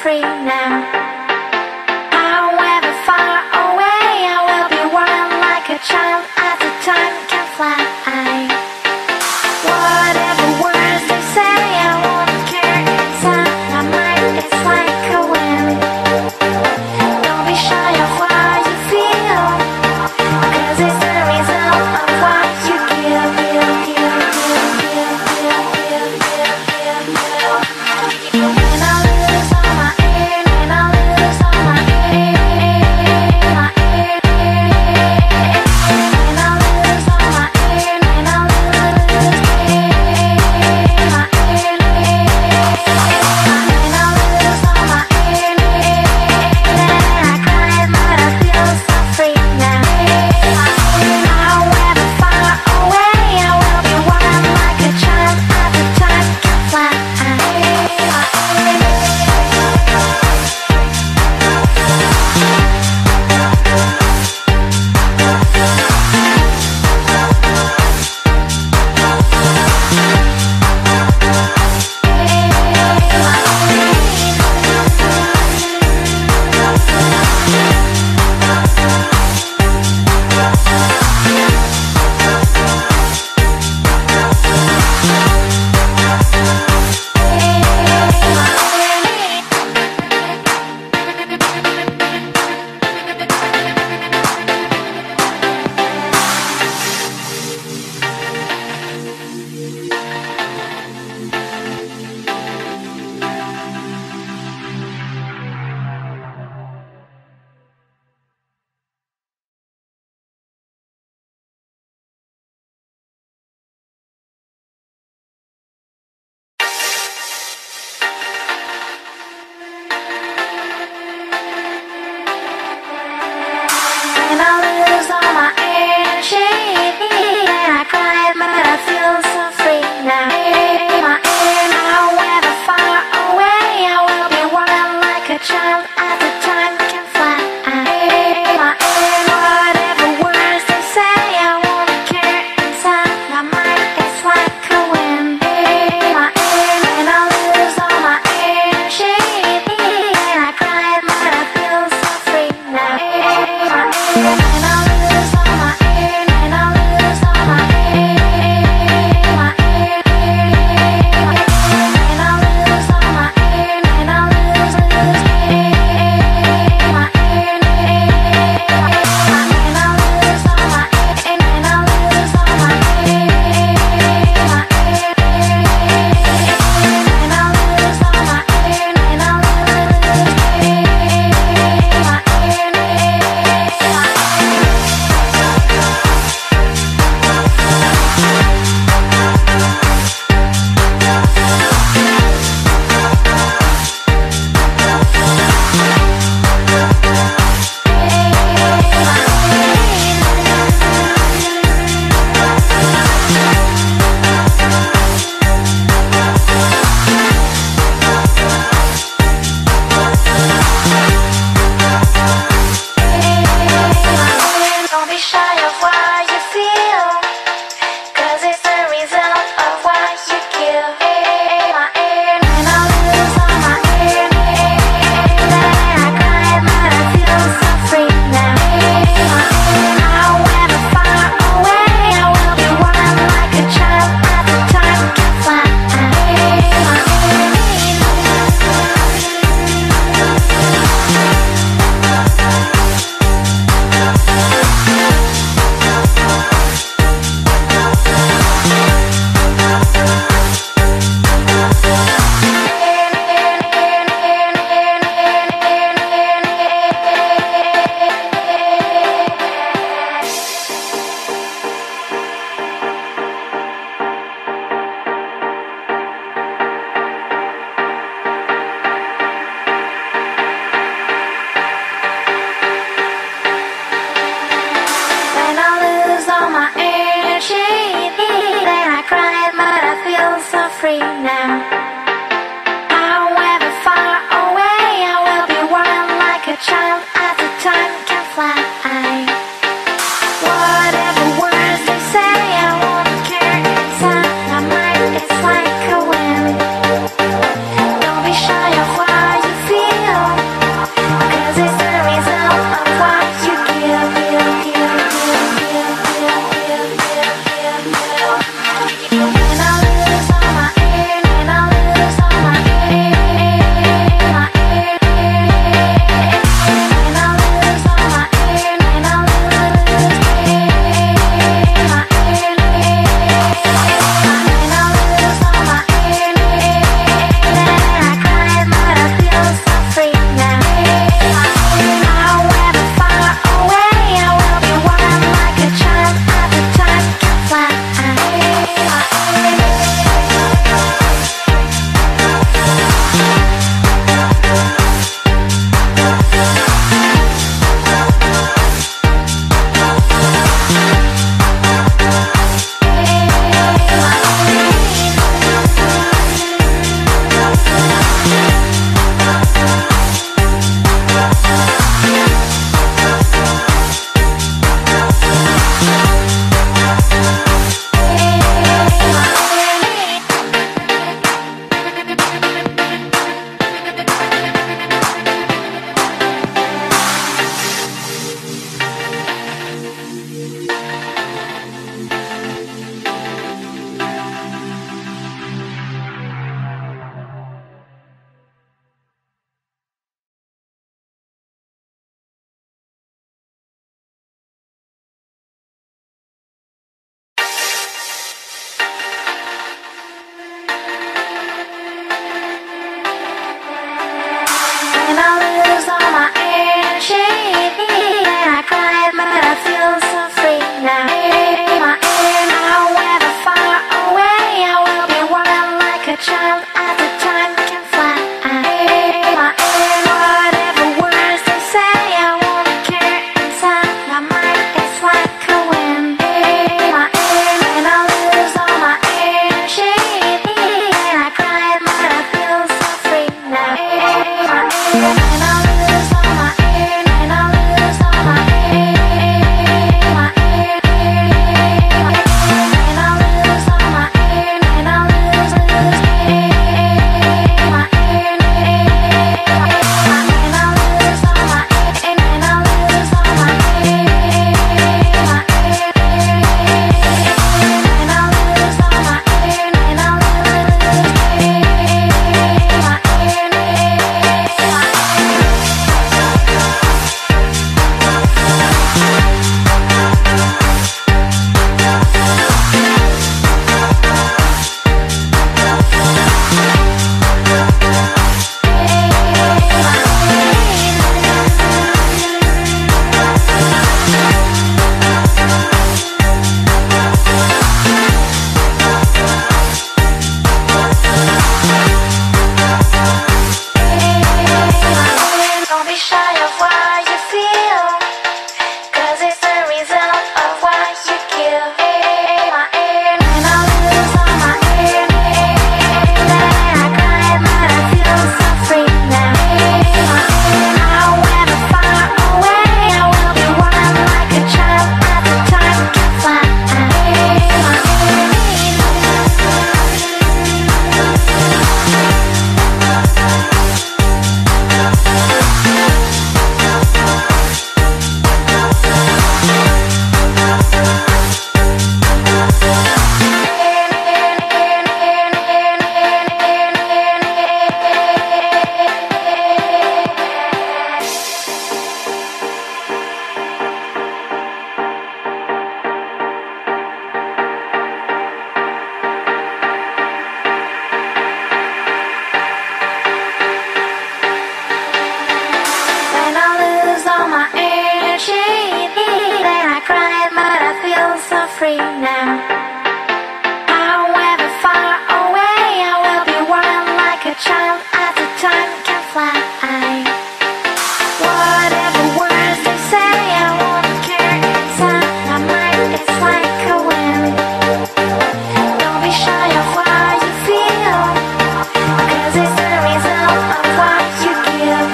free now. However far away, I will be wild like a child as the time can fly. Whatever words they say, I won't care inside my mind. It's like a wind. Don't be shy of what you feel, 'cause it's the result of what you give. And I lose all my air, and I lose all my air, my air, and I lose all my air, and I lose my air, and I lose all my air, and I cry, but I feel so free now. However far away, I will be wild like a child at the time can fly. And I lose all my energy, and I cry, but I feel so free now. My air, however far away, I will be wild like a child at the time can fly. My air, whatever words they say, I won't care inside my mind. It's like a wind. My air, and I lose all my energy, and I cry, but I feel so free now. And I lose all my air, and I lose all my air, my air, and I lose all my air, and I lose my air, and I lose all my air, and I lose all my air, my air, and I lose all my air, and I don't be shy of what you feel, 'cause it's the result of what you give. My air, and I lose all my air, and I cry, but I feel so free now. My air, however far away, I will be wild like a child at the time can fly. My and I lose all my energy, and I cry, but I feel so free now. However far away, I will be wild like a child as the time can fly. Whatever words they say, I won't care inside my mind. It's like a wind. Don't be shy of what you feel. free now. However far away, I will be wild like a child as the time can fly. Whatever words they say, I won't care inside. My mind is like a wind. Don't be shy of what you feel, 'cause it's the result of what you give.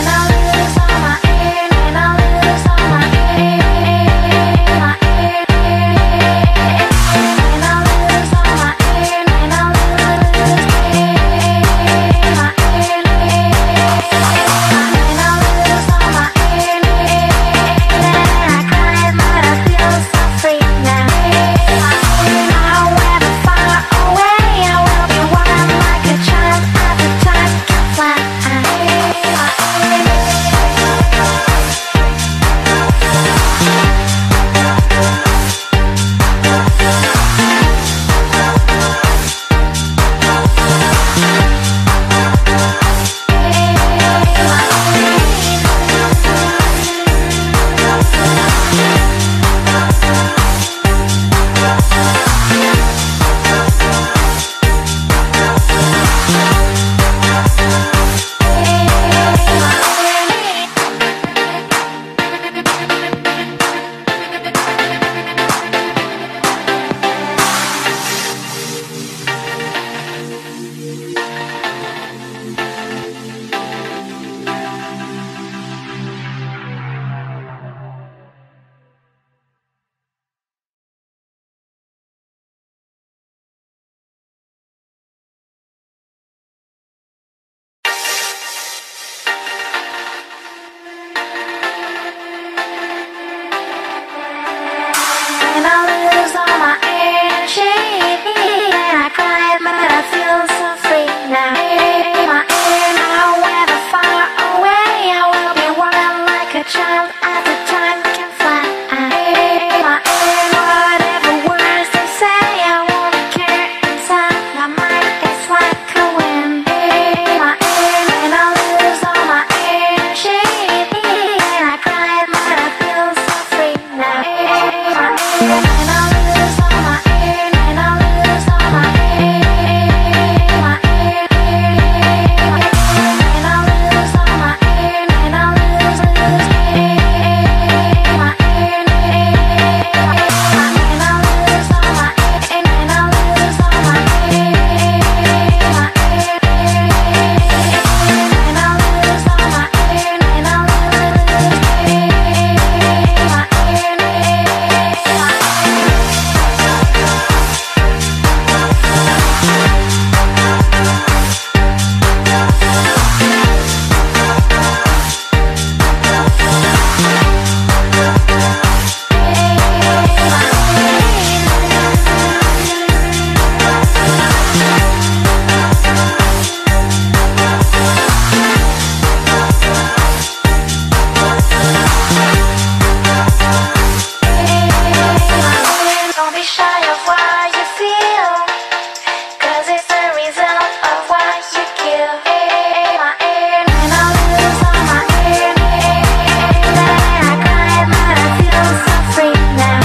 And I lose all my air, and I lose all my air, my air, and I lose all my air, and I lose my air, and I lose all my air, and I cry, but I feel so free now. However far away, I will be wild like a child at the time can fly. And I lose all my energy, and I cry, but I feel so free now. My air, however far away, I will be wild like a child as the time can fly. My air, whatever words they say, I won't care inside. My mind is like a wind. My air, and I lose all my energy, and I cry, but I feel so free now. And I lose all my air, and I lose all my air, my air, and I lose all my air, and I lose my air, and I lose all my air, and I lose all my air, my air, and I lose all my air, and I don't be shy of what you feel, 'cause it's the result of what you give. My air, and I lose all my air, and I cry, but I feel so free now.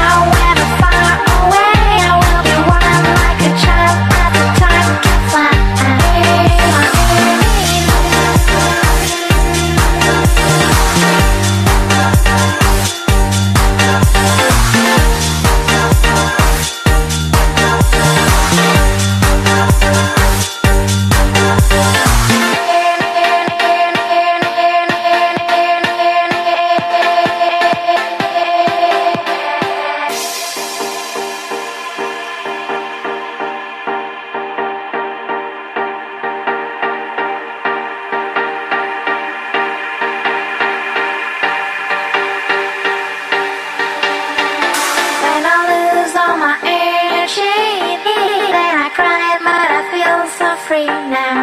However far away, I will be wild like a child at the time can fly. And I lose all my energy, and I cry, but I feel so free now.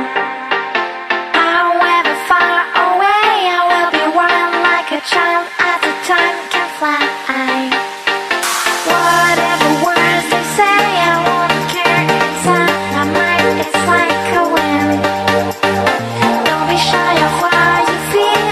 However far away, I will be wild like a child as the time can fly. Whatever words they say, I won't care inside. My mind is like a wind. Don't be shy of what you feel,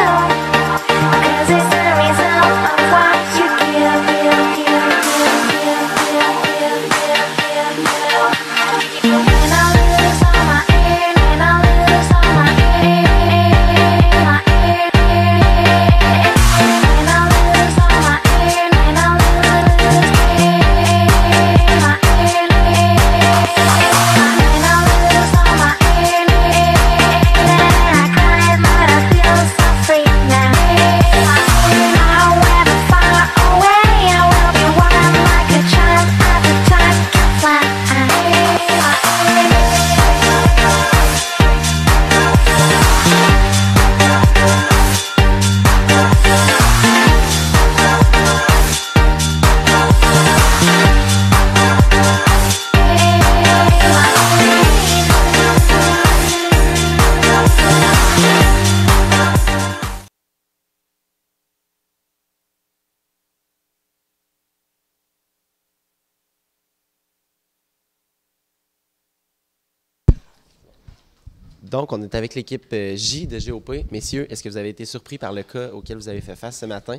Donc, on est avec l'équipe J de GOP. Messieurs, est-ce que vous avez été surpris par le cas auquel vous avez fait face ce matin?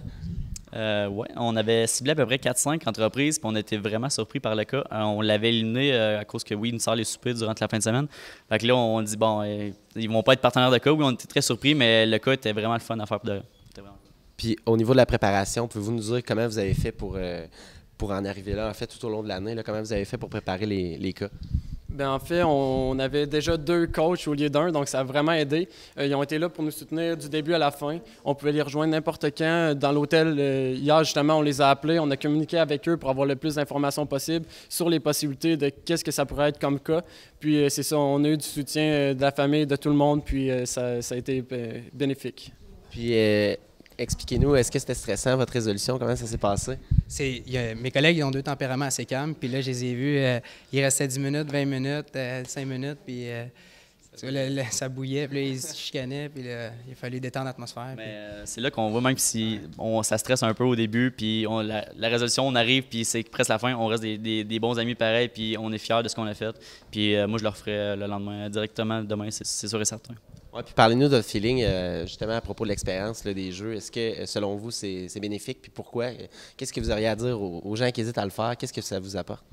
Oui, on avait ciblé à peu près 4-5 entreprises, puis on était vraiment surpris par le cas. On l'avait éliminé à cause que, oui, il nous sort les soupers durant la fin de semaine. Fait que là, on dit, bon, ils vont pas être partenaires de cas. Oui, on était très surpris, mais le cas était vraiment le fun à faire. Puis, au niveau de la préparation, pouvez-vous nous dire comment vous avez fait pour en arriver là, en fait, tout au long de l'année, comment vous avez fait pour préparer les cas? Bien, en fait, on avait déjà 2 coachs au lieu d'1, donc ça a vraiment aidé. Ils ont été là pour nous soutenir du début à la fin. On pouvait les rejoindre n'importe quand. Dans l'hôtel, hier, justement, on les a appelés. On a communiqué avec eux pour avoir le plus d'informations possible sur les possibilités de qu'est-ce que ça pourrait être comme cas. Puis, c'est ça, on a eu du soutien de la famille, de tout le monde, puis ça a été bénéfique. Puis, expliquez-nous, est-ce que c'était stressant, votre résolution? Comment ça s'est passé? Mes collègues ils ont 2 tempéraments assez calmes. Puis là, je les ai vus, il restait 10 minutes, 20 minutes, 5 minutes. Puis ça bouillait. Puis là, ils se chicanaient. Puis là, il a fallu détendre l'atmosphère. C'est là qu'on voit même si ça stresse un peu au début. Puis la résolution, on arrive, puis c'est presque la fin. On reste des bons amis pareils. Puis on est fiers de ce qu'on a fait. Puis moi, je le referai le lendemain, directement demain, c'est sûr et certain. Ouais, puis parlez-nous de votre feeling, justement, à propos de l'expérience des jeux. Est-ce que, selon vous, c'est bénéfique? Puis pourquoi? Qu'est-ce que vous auriez à dire aux gens qui hésitent à le faire? Qu'est-ce que ça vous apporte?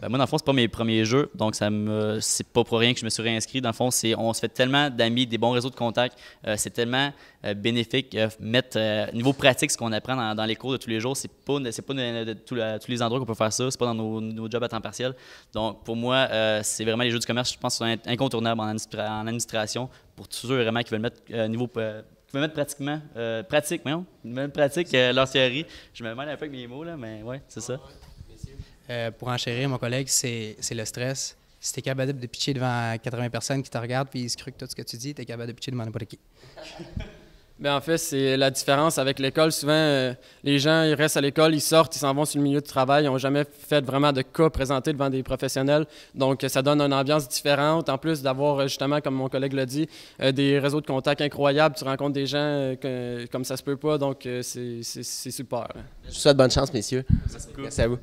Ben moi, dans le fond, c'est pas mes premiers jeux, donc c'est pas pour rien que je me suis réinscrit. Dans le fond, on se fait tellement d'amis, des bons réseaux de contacts. C'est tellement bénéfique. Niveau pratique, ce qu'on apprend dans les cours de tous les jours, c'est pas de tous les endroits qu'on peut faire ça. C'est pas dans nos jobs à temps partiel. Donc, pour moi, c'est vraiment les jeux du commerce, je pense, sont incontournables en administration pour tous ceux vraiment qui veulent mettre qui veulent mettre pratique leur théorie. Je me mêle un peu avec mes mots, là, mais ouais, c'est ça. Pour enchérir, mon collègue, c'est le stress. Si tu es capable de pitcher devant 80 personnes qui te regardent puis ils scrutent tout ce que tu dis, tu es capable de pitcher devant n'importe qui. Bien, en fait, c'est la différence avec l'école. Souvent, les gens ils restent à l'école, ils sortent, ils s'en vont sur le milieu du travail. Ils n'ont jamais fait vraiment de cas présentés devant des professionnels. Donc, ça donne une ambiance différente. En plus d'avoir, justement, comme mon collègue l'a dit, des réseaux de contacts incroyables. Tu rencontres des gens comme ça se peut pas. Donc, c'est super. Je vous souhaite bonne chance, messieurs. Merci beaucoup. Merci à vous.